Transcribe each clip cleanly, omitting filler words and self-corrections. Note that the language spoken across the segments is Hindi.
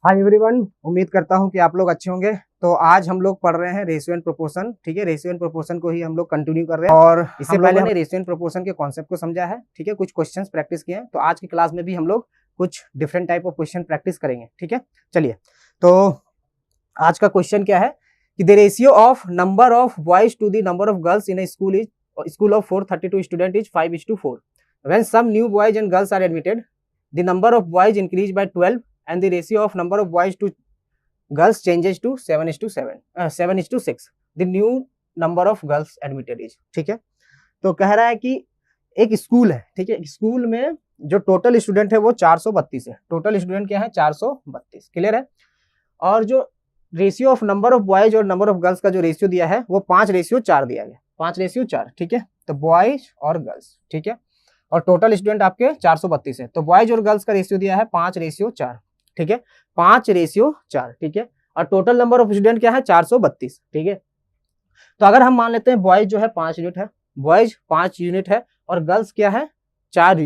हाय एवरीवन, उम्मीद करता हूं कि आप लोग अच्छे होंगे। तो आज हम लोग पढ़ रहे हैं रेशियो एंड प्रोपोर्शन। ठीक है, रेशियो एंड प्रोपोर्शन को ही हम लोग कंटिन्यू कर रहे हैं और इससे पहले हमने रेशियो एंड प्रोपोर्शन के कॉन्सेप्ट को समझा है। ठीक है, कुछ क्वेश्चंस प्रैक्टिस किए हैं। तो आज की क्लास में भी हम लोग कुछ different type of question practice करेंगे। ठीक है, चलिए। तो आज का क्वेश्चन क्या है कि the ratio of number of boys to the number of girls in a school of 432 student is 5:4। When some new boys and girls are admitted, the number of boys increase by 12 and the ratio of number of boys to girls changes to 7:6. The new number of girls admitted is। ठीक है, तो कह रहा है कि एक स्कूल है। ठीक है, स्कूल में जो टोटल स्टूडेंट है वो 432 है। टोटल स्टूडेंट क्या है? 432। क्लियर है। और जो ratio of number of boys और नंबर ऑफ गर्ल्स का जो रेशियो दिया है वो 5:4 दिया गया। 5:4। ठीक है, तो बॉयज और गर्ल्स। ठीक है, और टोटल स्टूडेंट आपके 432 है, तो बॉयज और गर्ल्स का रेशियो दिया है 5:4। ठीक है, 5:4। ठीक है, और टोटल नंबर ऑफ स्टूडेंट क्या है? 432। ठीक है, तो अगर हम मान लेते हैं बॉयज जो है 5 यूनिट है, बॉयज 5 यूनिट है और गर्ल्स क्या है? 4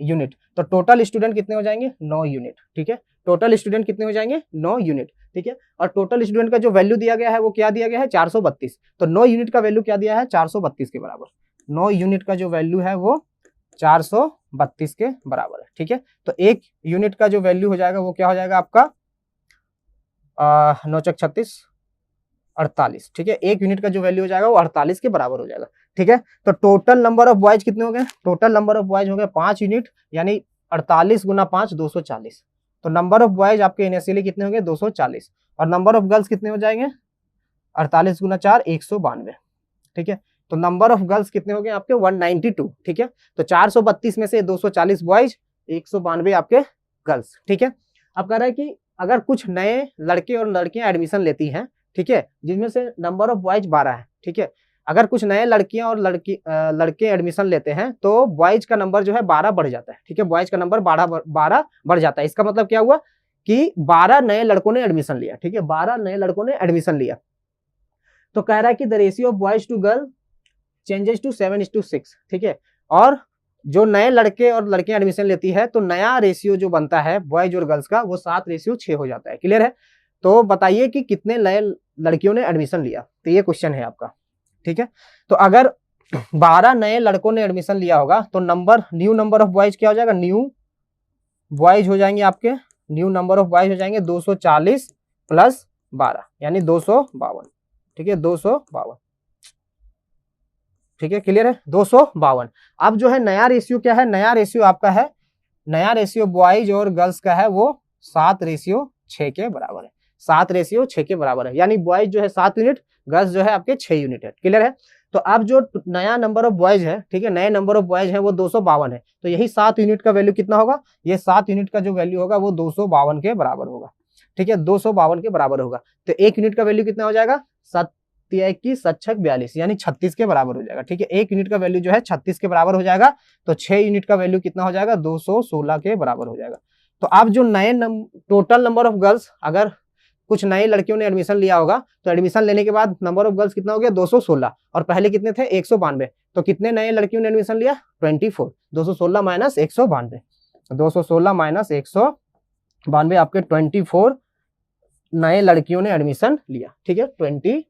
यूनिट। तो टोटल स्टूडेंट कितने हो जाएंगे? 9 यूनिट। ठीक है, टोटल स्टूडेंट कितने हो जाएंगे? 9 यूनिट। ठीक है, और टोटल स्टूडेंट का जो वैल्यू दिया गया है वो क्या दिया गया है? 432। तो 9 यूनिट का वैल्यू क्या दिया है? 432 के बराबर। 9 यूनिट का जो वैल्यू है वो 432 के बराबर है। ठीक है, तो 1 यूनिट का जो वैल्यू हो जाएगा वो क्या हो जाएगा आपका? 9×36 48। ठीक है, 1 यूनिट का जो वैल्यू हो जाएगा वो 48 के बराबर हो जाएगा। ठीक है, तो टोटल नंबर ऑफ बॉयज कितने हो गए? टोटल नंबर ऑफ बॉयज हो गए 5 यूनिट, यानी 48 × 5 240। तो नंबर ऑफ बॉयज आपके इनिशियली कितने हो गए? 240। और नंबर ऑफ गर्ल्स कितने हो जाएंगे? 48 × 4 192। ठीक है, तो नंबर ऑफ गर्ल्स कितने हो गए आपके? 192। ठीक है, तो 432 में से 240 बॉयज, 192 आपके गर्ल्स। ठीक है, अब कह रहा है कि अगर कुछ नए लड़के और लड़कियां एडमिशन लेती हैं, ठीक है, जिसमें से नंबर ऑफ बॉयज 12 है। ठीक है, अगर कुछ नए लड़कियां और लड़के एडमिशन लेते हैं तो बॉयज का नंबर जो है 12 बढ़ जाता है। ठीक है, बॉयज का नंबर 12 बढ़ जाता है। इसका मतलब क्या हुआ कि 12 नए लड़कों ने एडमिशन लिया। ठीक है, 12 नए लड़कों ने एडमिशन लिया। तो कह रहा है कि the ratio of boys to girl changes to 7:6। ठीक है, और जो नए लड़के और लड़कियां एडमिशन लेती है तो नया रेशियो जो बनता है बॉयज और गर्ल्स का वो 7:6 हो जाता है। क्लियर है। तो बताइए कि कितने नए लड़कियों ने एडमिशन लिया, तो ये क्वेश्चन है आपका। ठीक है, तो अगर 12 नए लड़कों ने एडमिशन लिया होगा तो न्यू नंबर ऑफ बॉयज क्या हो जाएगा? न्यू बॉयज हो जाएंगे आपके, न्यू नंबर ऑफ बॉयज हो जाएंगे 240 + 12 यानी 252। ठीक है, 252। ठीक है, क्लियर है, 252। अब जो है नया रेशियो क्या है? नया रेशियो आपका है, नया रेशियो बॉयज और गर्ल्स का है वो 7:6 के बराबर है। 7:6 के बराबर है, यानी बॉयज जो है 7 यूनिट, गर्ल्स जो है आपके 6 यूनिट है। क्लियर है। तो अब जो नया नंबर ऑफ बॉयज है, ठीक है, नए नंबर ऑफ बॉयज है वो 252 है। तो यही 7 यूनिट का वैल्यू कितना होगा? ये 7 यूनिट का जो वैल्यू होगा वो 252 के बराबर होगा। ठीक है, 252 के बराबर होगा। तो 1 यूनिट का वैल्यू कितना हो जाएगा? 7×21 = 42 यानी 36 के बराबर हो जाएगा। ठीक है, 1 यूनिट का वैल्यू जो है 36 के बराबर हो जाएगा। तो 6 यूनिट का वैल्यू कितना हो जाएगा? 216 के बराबर हो जाएगा। तो अब जो नए टोटल नंबर ऑफ गर्ल्स, अगर कुछ नई लड़कियों ने एडमिशन लिया होगा तो एडमिशन लेने के बाद नंबर ऑफ गर्ल्स कितना हो गया? 216, और पहले कितने थे? 192। तो कितने नए लड़कियों ने एडमिशन लिया? 24। 216 - 192, 216 - 192 आपके 24 नए लड़कियों ने एडमिशन लिया। ठीक है, 24।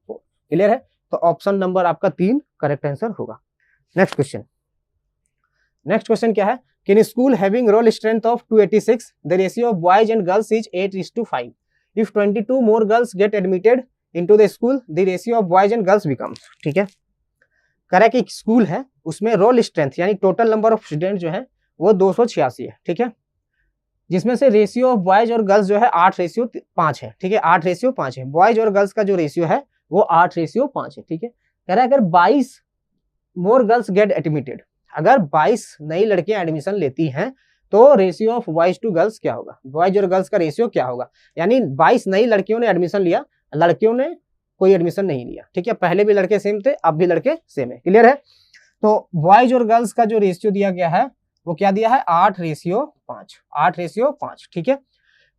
क्लियर है। तो ऑप्शन नंबर आपका 3 करेक्ट आंसर होगा। Next question. नेक्स्ट क्वेश्चन क्या है? In school having roll strength of 286, the ratio of boys and girls is 8:5। If 22 more girls get admitted into the school, the ratio of boys and girls becomes. ठीक है, कह रहा है कि एक स्कूल है, उसमें रोल स्ट्रेंथ यानी टोटल नंबर ऑफ स्टूडेंट जो है वो 286 है। ठीक है, जिसमें से रेशियो ऑफ बॉयज और गर्ल्स जो है 8:5 है। ठीक है, 8:5 है। बॉयज और गर्ल्स का जो रेशियो है वो 8:5 है। ठीक है, कह रहा है अगर 22 मोर गर्ल्स गेट एडमिटेड, अगर 22 नई लड़कियां एडमिशन लेती हैं तो ratio of boys to girls क्या होगा? बॉयज और गर्ल्स का रेशियो क्या होगा? यानी 22 नई लड़कियों ने एडमिशन लिया, लड़कियों ने कोई एडमिशन नहीं लिया। ठीक है, पहले भी लड़के सेम थे, अब भी लड़के सेम है। क्लियर है। तो बॉयज और गर्ल्स का जो रेशियो दिया गया है वो क्या दिया है? 8:5, 8:5। ठीक है,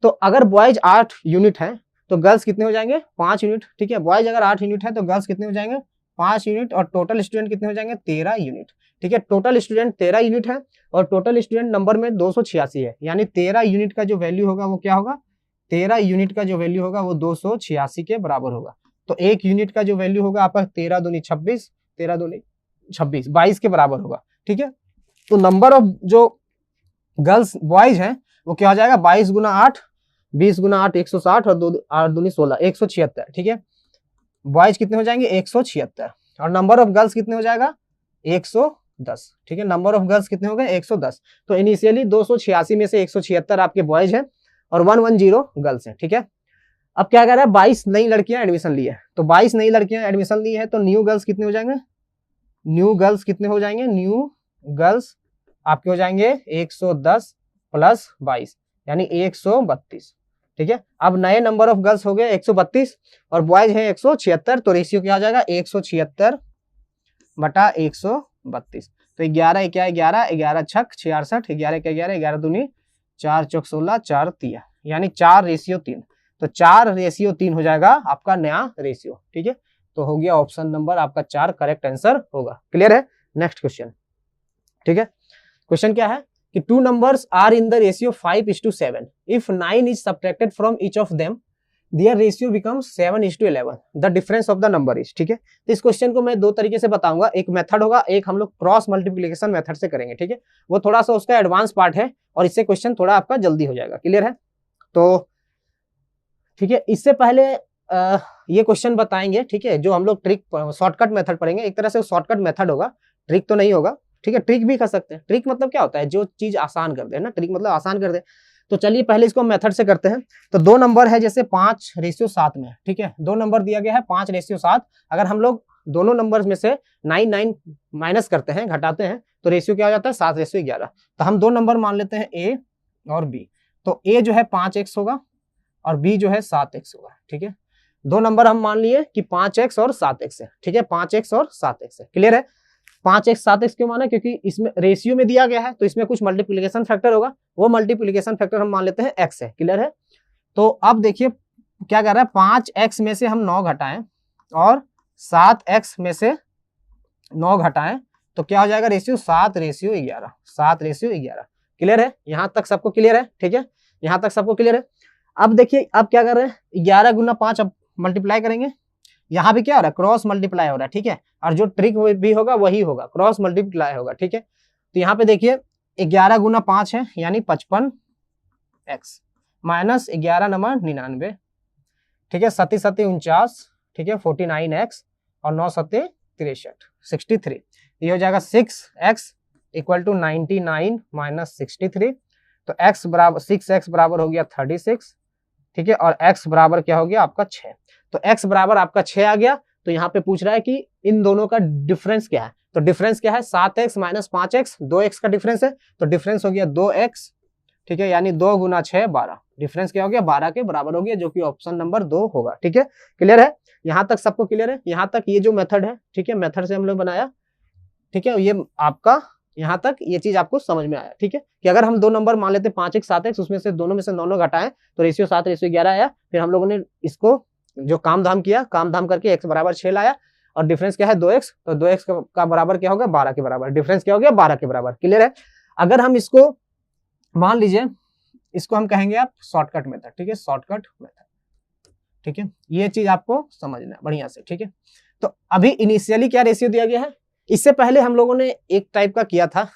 तो अगर बॉयज 8 यूनिट है तो गर्ल्स कितने हो जाएंगे? 5 यूनिट। ठीक है, बॉयज अगर 8 यूनिट है तो गर्ल्स कितने हो जाएंगे? 5 यूनिट। और टोटल स्टूडेंट कितने हो जाएंगे? 13 यूनिट। ठीक है, टोटल स्टूडेंट 13 यूनिट है और टोटल स्टूडेंट नंबर में 286 है, यानी 13 यूनिट का जो वैल्यू होगा वो क्या होगा? 13 यूनिट का जो वैल्यू होगा वो 286 के बराबर होगा। तो 1 यूनिट का जो वैल्यू होगा आपका 13 दूनी 26, 13 दूनी 26, 22 के बराबर होगा। ठीक है, तो नंबर ऑफ जो गर्ल्स बॉयज हैं वो क्या हो जाएगा, 22 गुना 8, 20 गुना 8 160 और 8 दूनी 16, 176। ठीक है, बॉयज कितने हो जाएंगे, 176, और नंबर ऑफ गर्ल्स कितने हो जाएगा, 110। ठीक है, नंबर ऑफ गर्ल्स कितने हो गए, 110। तो इनिशियली 286 में से 176 आपके बॉयज हैं और 110 गर्ल्स हैं। ठीक है, अब क्या कर रहा है, 22 नई लड़कियां एडमिशन ली है, तो 22 नई लड़कियां एडमिशन ली है, तो न्यू गर्ल्स कितने हो जाएंगे, न्यू गर्ल्स कितने हो जाएंगे, न्यू गर्ल्स आपके हो जाएंगे 110 प्लस 22 यानी 132। ठीक है, अब नए नंबर ऑफ गर्ल्स हो गए 132 और बॉयज हैं 176, तो रेशियो क्या आ जाएगा, 176 बटा 132। तो 11 क्या है, 11 11 छक 66, 11 क्या 11, 11 दूनी 4 चौक 16, 4 तिया यानी 4:3। तो 4:3 हो जाएगा आपका नया रेशियो। ठीक है, तो हो गया ऑप्शन नंबर आपका 4 करेक्ट आंसर होगा। क्लियर है, नेक्स्ट क्वेश्चन। ठीक है, क्वेश्चन क्या है कि 2 numbers are in the ratio 5:7. If 9 is subtracted from each of them, their ratio becomes 7:11. The difference of the number is. ठीक है, तो इस क्वेश्चन को मैं दो तरीके से बताऊंगा, एक मेथड होगा, एक हम लोग क्रॉस मल्टीप्लिकेशन मेथड से करेंगे। ठीक है, वो थोड़ा सा उसका एडवांस पार्ट है और इससे क्वेश्चन थोड़ा आपका जल्दी हो जाएगा। क्लियर है, तो ठीक है, इससे पहले ये क्वेश्चन बताएंगे। ठीक है, जो हम लोग ट्रिक शॉर्टकट मेथड पढ़ेंगे, एक तरह से शॉर्टकट मेथड होगा, ट्रिक तो नहीं होगा। ठीक है, ट्रिक भी कर सकते हैं। ट्रिक मतलब क्या होता है, जो चीज आसान कर दे ना, ट्रिक मतलब आसान कर दे। तो चलिए पहले इसको मेथड से करते हैं। तो 2 नंबर है जैसे 5:7 में। ठीक है, 2 नंबर दिया गया है 5:7। अगर हम लोग दोनों नंबर्स में से 9 माइनस करते हैं, घटाते हैं, तो रेशियो क्या हो जाता है, 7:11। तो हम 2 नंबर मान लेते हैं ए और बी। तो ए जो है 5x होगा और बी जो है 7x होगा। ठीक है, 2 नंबर हम मान लिए कि 5x और 7x है। ठीक है, 5x और 7x है। क्लियर है, 5x 7x क्यों माना, क्योंकि इसमें रेशियो में दिया गया है तो इसमें कुछ मल्टीप्लिकेशन फैक्टर होगा, वो मल्टीप्लिकेशन फैक्टर हम मान लेते हैं x है। क्लियर है, तो अब देखिए क्या कर रहा है, 5x में से हम 9 घटाएं और 7x में से 9 घटाएं तो क्या हो जाएगा रेशियो, 7:11, 7:11। क्लियर है, यहां तक सबको क्लियर है। ठीक है, यहां तक सबको क्लियर है। अब देखिए अब क्या कर रहे हैं, 11 गुना 5 अब मल्टीप्लाई करेंगे, यहाँ भी क्या हो रहा है, क्रॉस मल्टीप्लाई हो रहा है। ठीक है, और जो ट्रिक भी होगा वही होगा, क्रॉस मल्टीप्लाई होगा। ठीक है, तो यहाँ पे देखिए 11 गुना 5 है यानी 55x माइनस 11 नंबर 99। ठीक है, 7 7 49। ठीक है, 49x और 9 7 63, 63। ये हो जाएगा 6x इक्वल टू 99 माइनस 63। तो x बराबर 6x बराबर हो गया 36। ठीक है, और x बराबर क्या हो गया आपका 6। तो x बराबर आपका 6 आ गया। तो यहाँ पे पूछ रहा है कि इन दोनों का डिफरेंस क्या है, तो डिफरेंस क्या है, 7x माइनस 5x, 2x का डिफरेंस है, तो डिफरेंस हो गया 2x। ठीक है, यानी 2 गुना 6 12, डिफरेंस क्या हो गया, 12 के बराबर हो गया, जो कि ऑप्शन नंबर 2 होगा। ठीक है, क्लियर है, यहाँ तक सबको क्लियर है। यहाँ तक ये जो मेथड है, ठीक है, मेथड से हम लोग बनाया। ठीक है, ये आपका यहाँ तक ये चीज आपको समझ में आया। ठीक है, कि अगर हम 2 नंबर मान लेते 5x 7x, उसमें से दोनों में से 9 घटाएं तो रेशियो 7:11 आया। फिर हम लोगों ने इसको जो काम धाम किया, काम धाम करके x बराबर 6 लाया और डिफरेंस क्या है 2x, तो 2x का बराबर क्या होगा, 12 के बराबर, डिफरेंस क्या हो गया 12 के बराबर। क्लियर है, अगर हम इसको मान लीजिए, इसको हम कहेंगे आप शॉर्टकट मेथड। ठीक है, शॉर्टकट मेथड। ठीक है, ये चीज आपको समझना है बढ़िया से। ठीक है, तो अभी इनिशियली क्या रेशियो दिया गया है, इससे पहले हम लोगों ने एक टाइप का किया था,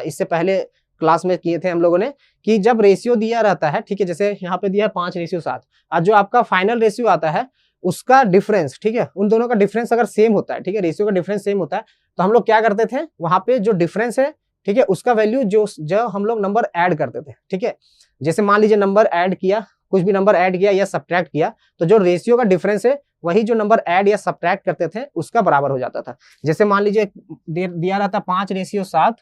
इससे पहले क्लास में किए थे हम लोगों ने, कि जब रेशियो दिया रहता है, ठीक है, जैसे यहाँ पे दिया है 5:7, और जो आपका फाइनल रेशियो आता है उसका डिफरेंस, ठीक है, उन दोनों का डिफरेंस अगर सेम होता है, ठीक है, रेशियो का डिफरेंस सेम होता है, तो हम लोग क्या करते थे, वहां पे जो डिफरेंस है, ठीक है, उसका वैल्यू जो हम लोग नंबर ऐड करते थे। ठीक है, जैसे मान लीजिए नंबर ऐड किया, कुछ भी नंबर ऐड किया या सब्ट्रैक्ट किया, तो जो रेशियो का डिफरेंस है वही जो नंबर ऐड या सब्ट्रैक्ट करते थे उसका बराबर हो जाता था। जैसे मान लीजिए दिया रहता 5:7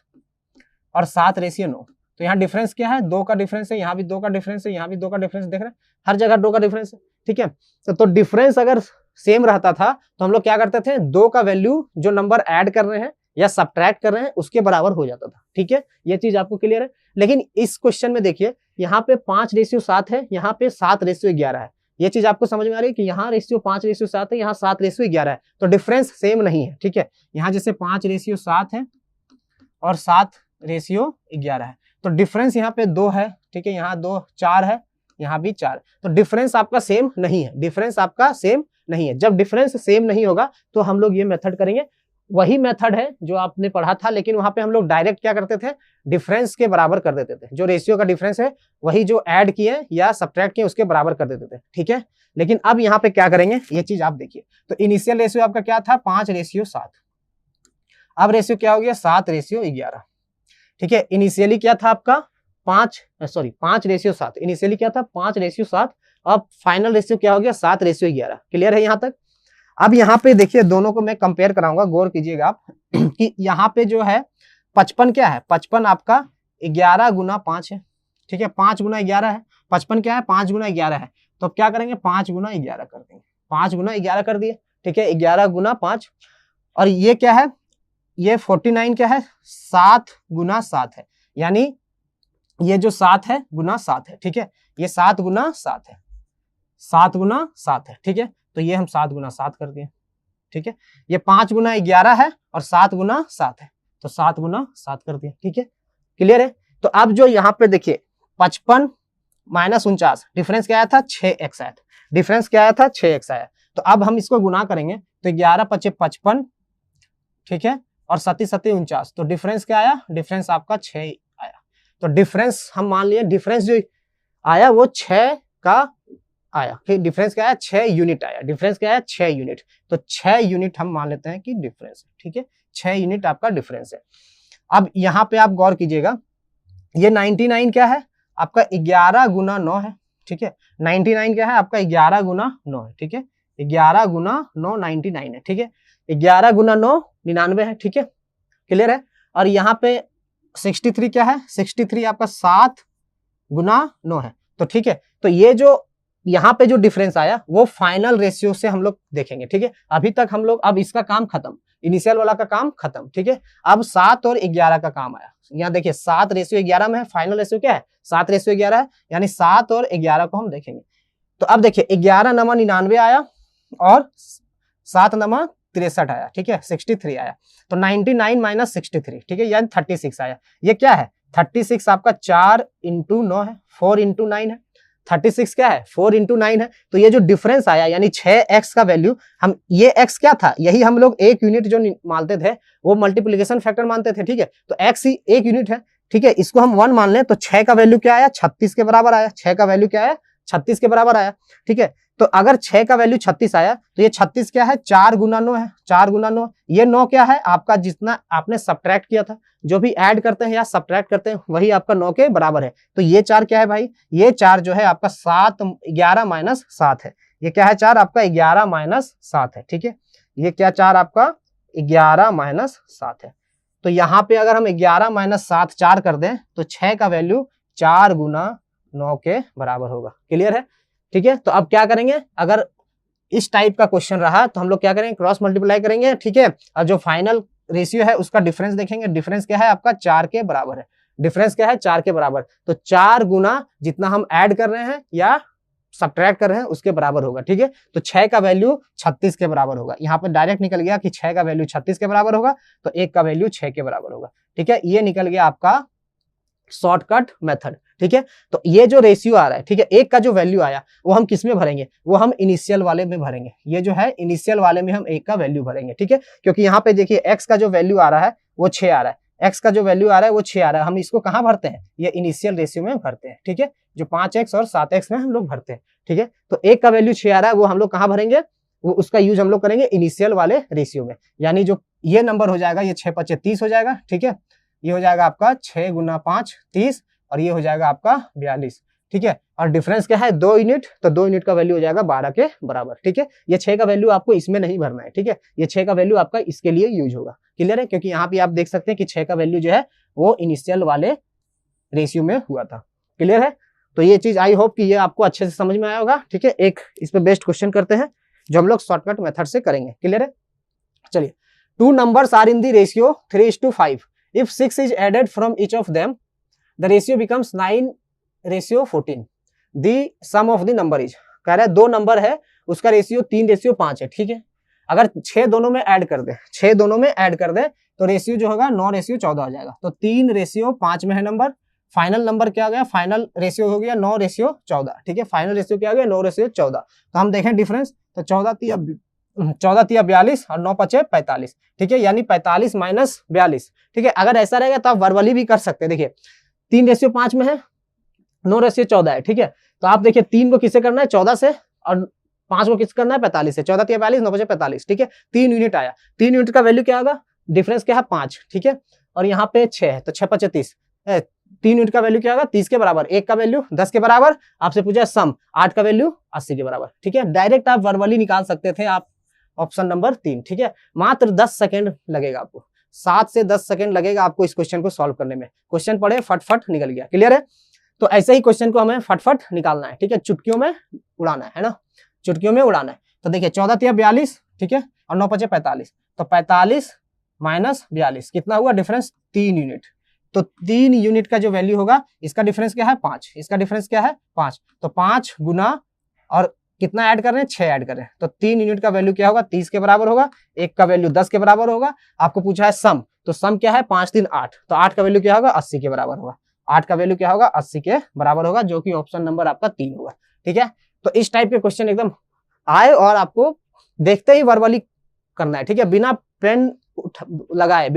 और 7:9, तो यहाँ डिफरेंस क्या है, 2 का डिफरेंस है, यहाँ भी 2 का डिफरेंस है, यहाँ भी 2 का डिफरेंस, देख रहे हैं हर जगह 2 का डिफरेंस है। ठीक है, तो डिफरेंस अगर सेम रहता था तो हम लोग क्या करते थे, 2 का वैल्यू जो नंबर ऐड कर रहे हैं या सब्ट्रैक्ट कर रहे हैं उसके बराबर हो जाता था। ठीक है, ये चीज आपको क्लियर है। लेकिन इस क्वेश्चन में देखिए, यहाँ पे 5:7 है, यहाँ पे 7:11 है। ये चीज आपको समझ में आ रही है कि यहाँ रेशियो 5:7 है, यहाँ 7:11 है, तो डिफरेंस सेम नहीं है। ठीक है, यहाँ जैसे 5:7 है और 7:11 है, तो डिफरेंस यहाँ पे 2 है। ठीक है, यहाँ 2 4 है, यहाँ भी 4, तो डिफरेंस आपका सेम नहीं है, डिफरेंस आपका सेम नहीं है। जब डिफरेंस सेम नहीं होगा तो हम लोग ये मेथड करेंगे, वही मेथड है जो आपने पढ़ा था, लेकिन वहां पे हम लोग डायरेक्ट क्या करते थे, डिफरेंस के बराबर कर देते थे, जो रेशियो का डिफरेंस है वही जो ऐड किए या सब्ट्रैक्ट किए उसके बराबर कर देते थे, ठीक है। लेकिन अब यहाँ पे क्या करेंगे, ये चीज आप देखिए, तो इनिशियल रेशियो आपका क्या था, 5:7, अब रेशियो क्या हो गया, 7:11, ठीक है। इनिशियली क्या था आपका 5:7, इनिशियली क्या था 5:7, अब फाइनल रेशियो क्या हो गया 7:11। क्लियर है यहाँ तक। अब यहाँ पे देखिए दोनों को मैं कंपेयर कराऊंगा, गौर कीजिएगा आप कि यहाँ पे जो है 55 क्या है, 55 आपका 11 गुना 5 है, ठीक है, 5 गुना 11 है, 55 क्या है 5 गुना 11 है, तो अब क्या करेंगे 5 गुना 11 कर देंगे, 5 गुना 11 कर दिए, ठीक है, 11 गुना 5, और ये क्या है, ये 49 क्या है 7 गुना 7 है, यानी ये जो 7 है गुना 7 है, ठीक है, ये 7 गुना 7 है, 7 गुना 7 है, ठीक है, तो ये हम 7 गुना 7 कर दिए, ठीक है। ये 5 गुना 11 है और 7 गुना 7 है, तो 7 गुना 7 कर दिए, ठीक है, क्लियर है। तो अब जो यहाँ पे देखिए 55 माइनस 49, डिफरेंस क्या आया था 6x आया था, डिफरेंस क्या आया था 6x आया, तो अब हम इसको गुना करेंगे तो 11 × 5 = 55, ठीक है, और 7 × 7 = 49, तो डिफरेंस क्या आया, डिफरेंस आपका 6 आया, तो डिफरेंस हम मान लिए, डिफरेंस जो आया वो 6 का आया, फिर डिफरेंस क्या आया 6 यूनिट आया, डिफरेंस क्या आया 6 यूनिट, तो 6 यूनिट हम मान लेते हैं कि डिफरेंस है, ठीक है, 6 यूनिट आपका डिफरेंस है। अब यहाँ पे आप गौर कीजिएगा, ये 99 क्या है आपका 11 गुना 9 है, ठीक है, 99 क्या है आपका 11 गुना 9 है, ठीक है, 11 गुना 9 99 है, ठीक है, 11 गुना 9 99 है, ठीक है, क्लियर है। और यहाँ पे 63 क्या है, 63 आपका 7 गुना 9 है, तो ठीक है, तो ये जो यहाँ पे जो डिफरेंस आया वो फाइनल रेशियो से हम लोग देखेंगे, ठीक है। अभी तक हम लोग, अब इसका काम खत्म, इनिशियल वाला का काम खत्म, ठीक है। अब 7 और 11 का काम आया, यहाँ देखिए 7:11 में है, फाइनल रेशियो क्या है 7:11 है, यानी 7 और 11 को हम देखेंगे। तो अब देखिए 11 नमा 99 आया और 7 नमा 63 आया, ठीक है, 63 आया, तो 99 माइनस 63, ठीक है, यानी 36 आया। ये क्या है 36 आपका 4 × 9 है, 4 × 9 है, 36 क्या है 4 × 9 है, तो ये जो डिफरेंस आया यानी 6x का वैल्यू, हम ये x क्या था, यही हम लोग एक यूनिट जो मानते थे वो मल्टीप्लिकेशन फैक्टर मानते थे, ठीक है, तो x ही एक यूनिट है, ठीक है, इसको हम 1 मान लें तो 6 का वैल्यू क्या आया 36 के बराबर आया, 6 का वैल्यू क्या आया 36 के बराबर आया, ठीक है। तो अगर 6 का वैल्यू 36 आया तो ये 36 क्या है 4 गुना 9 है, 4 गुना 9, ये 9 क्या है आपका जितना आपने सब्ट्रैक्ट किया था, जो भी ऐड करते हैं या सब्ट्रैक्ट करते हैं वही आपका 9 के बराबर है, तो ये 4 क्या है भाई, ये 4 जो है आपका 11 माइनस 7 है, ये क्या है 4 आपका 11 माइनस 7 है, ठीक है, ये क्या 4 आपका 11 माइनस 7 है। तो यहाँ पे अगर हम 11 माइनस 7 4 कर दें तो 6 का वैल्यू 4 गुना 9 के बराबर होगा, क्लियर है, ठीक है। तो अब क्या करेंगे, अगर इस टाइप का क्वेश्चन रहा तो हम लोग क्या करेंगे क्रॉस मल्टीप्लाई करेंगे, ठीक है, और जो फाइनल रेशियो है उसका डिफरेंस देखेंगे, डिफरेंस क्या है आपका 4 के बराबर है, डिफरेंस क्या है 4 के बराबर, तो 4 गुना जितना हम ऐड कर रहे हैं या सब्ट्रैक्ट कर रहे हैं उसके बराबर होगा, ठीक है। तो 6 का वैल्यू 36 के बराबर होगा, यहाँ पे डायरेक्ट निकल गया कि 6 का वैल्यू 36 के बराबर होगा, तो 1 का वैल्यू 6 के बराबर होगा, ठीक है, ये निकल गया आपका शॉर्टकट मेथड, ठीक है। तो ये जो रेशियो आ रहा है, ठीक है, 1 का जो वैल्यू आया वो हम किस में भरेंगे, वो हम इनिशियल वाले में भरेंगे, ये जो है इनिशियल वाले में हम 1 का वैल्यू भरेंगे, ठीक है, क्योंकि यहाँ पे देखिए x का जो वैल्यू आ रहा है वो 6 आ रहा है, x का जो वैल्यू आ रहा है वो 6 आ रहा है, हम इसको कहाँ भरते हैं, ये इनिशियल रेशियो में भरते हैं, ठीक है, जो 5x और 7x में हम लोग भरते हैं, ठीक है। तो 1 का वैल्यू 6 आ रहा है वो हम लोग कहाँ भरेंगे, वो उसका यूज हम लोग करेंगे इनिशियल वाले रेशियो में, यानी जो ये नंबर हो जाएगा ये 6 × 5 = 30 हो जाएगा, ठीक है, ये हो जाएगा आपका 6 × 5 = 30 और ये हो जाएगा आपका 42, ठीक है, और डिफरेंस क्या है 2 यूनिट, तो 2 यूनिट का वैल्यू हो जाएगा 12 के बराबर, ठीक है। ये 6 का वैल्यू आपको इसमें नहीं भरना है, ठीक है, ये 6 का वैल्यू आपका इसके लिए यूज होगा, क्लियर है, क्योंकि यहाँ पे आप देख सकते हैं कि 6 का वैल्यू जो है वो इनिशियल वाले रेशियो में हुआ था, क्लियर है। तो ये चीज आई होप कि ये आपको अच्छे से समझ में आया होगा, ठीक है। एक इस पे बेस्ट क्वेश्चन करते हैं जो हम लोग शॉर्टकट मेथड से करेंगे, क्लियर है। चलिए, 2 numbers are in the ratio 3:5. If 6 is added from each of them, the ratio becomes 9:14. The sum of the number is, कह रहा है 2 नंबर है उसका रेशियो 3:5 है, ठीक है। अगर 6 दोनों में ऐड कर दे, 6 दोनों में ऐड कर दे तो रेशियो जो होगा 9:14 हो जाएगा, तो 3:5 में है नंबर, फाइनल नंबर क्या हो गया, फाइनल रेशियो हो गया 9:14, ठीक है, फाइनल रेशियो क्या हो गया 9:14। तो हम देखें डिफरेंस, तो 14 42 और 9 5 45, ठीक है, यानी 45 माइनस 42, ठीक है। अगर ऐसा रहेगा तो आप वर्बली भी कर सकते हैं। देखिए 3:5 में है, 9:14 है, ठीक है। तो आप देखिए 3 को किससे करना है 14 से, और 5 को किस करना है 45 से, 14 42 9 5 45, ठीक है। 3 यूनिट आया, 3 यूनिट का वैल्यू क्या होगा, डिफरेंस क्या है 5, ठीक है, और यहाँ पे 6 है, तो 6 5 30, 3 यूनिट का वैल्यू क्या होगा 30 के बराबर, 1 का वैल्यू 10 के बराबर, आपसे पूछा सम 8 का वैल्यू 80 के बराबर, ठीक है। डायरेक्ट आप वर्बली निकाल सकते थे आप ऑप्शन नंबर 3, ठीक है। मात्र 10 सेकंड लगेगा आपको, 7 से 10 सेकंड लगेगा आपको इस क्वेश्चन को सॉल्व करने में। क्वेश्चन पढ़े फटफट निकल गया, क्लियर है। तो ऐसे ही क्वेश्चन को हमें फटफट निकालना है, ठीक है, चुटकियों में उड़ाना है ना, चुटकियों में उड़ाना है। तो देखिए 14 3 42, ठीक है, और 9 5 45, तो 45 माइनस 42 कितना हुआ डिफरेंस 3 यूनिट। तो 3 यूनिट का जो वैल्यू होगा, इसका डिफरेंस क्या है 5, इसका डिफरेंस क्या है 5, तो 5 गुना और कितना ऐड कर रहे हैं 6 ऐड कर रहे हैं, तो 3 यूनिट का वैल्यू क्या होगा 30 के बराबर होगा, 1 का वैल्यू 10 के बराबर होगा। आपको पूछा है सम, तो सम क्या है 5 3 8, तो 8 का वैल्यू क्या होगा 80 के बराबर होगा, 8 का वैल्यू क्या होगा 80 के बराबर होगा, जो कि ऑप्शन नंबर आपका 3 होगा, ठीक है। तो इस टाइप के क्वेश्चन एकदम आए और आपको देखते ही वर्बली करना है, ठीक है, बिना पेन लगाए।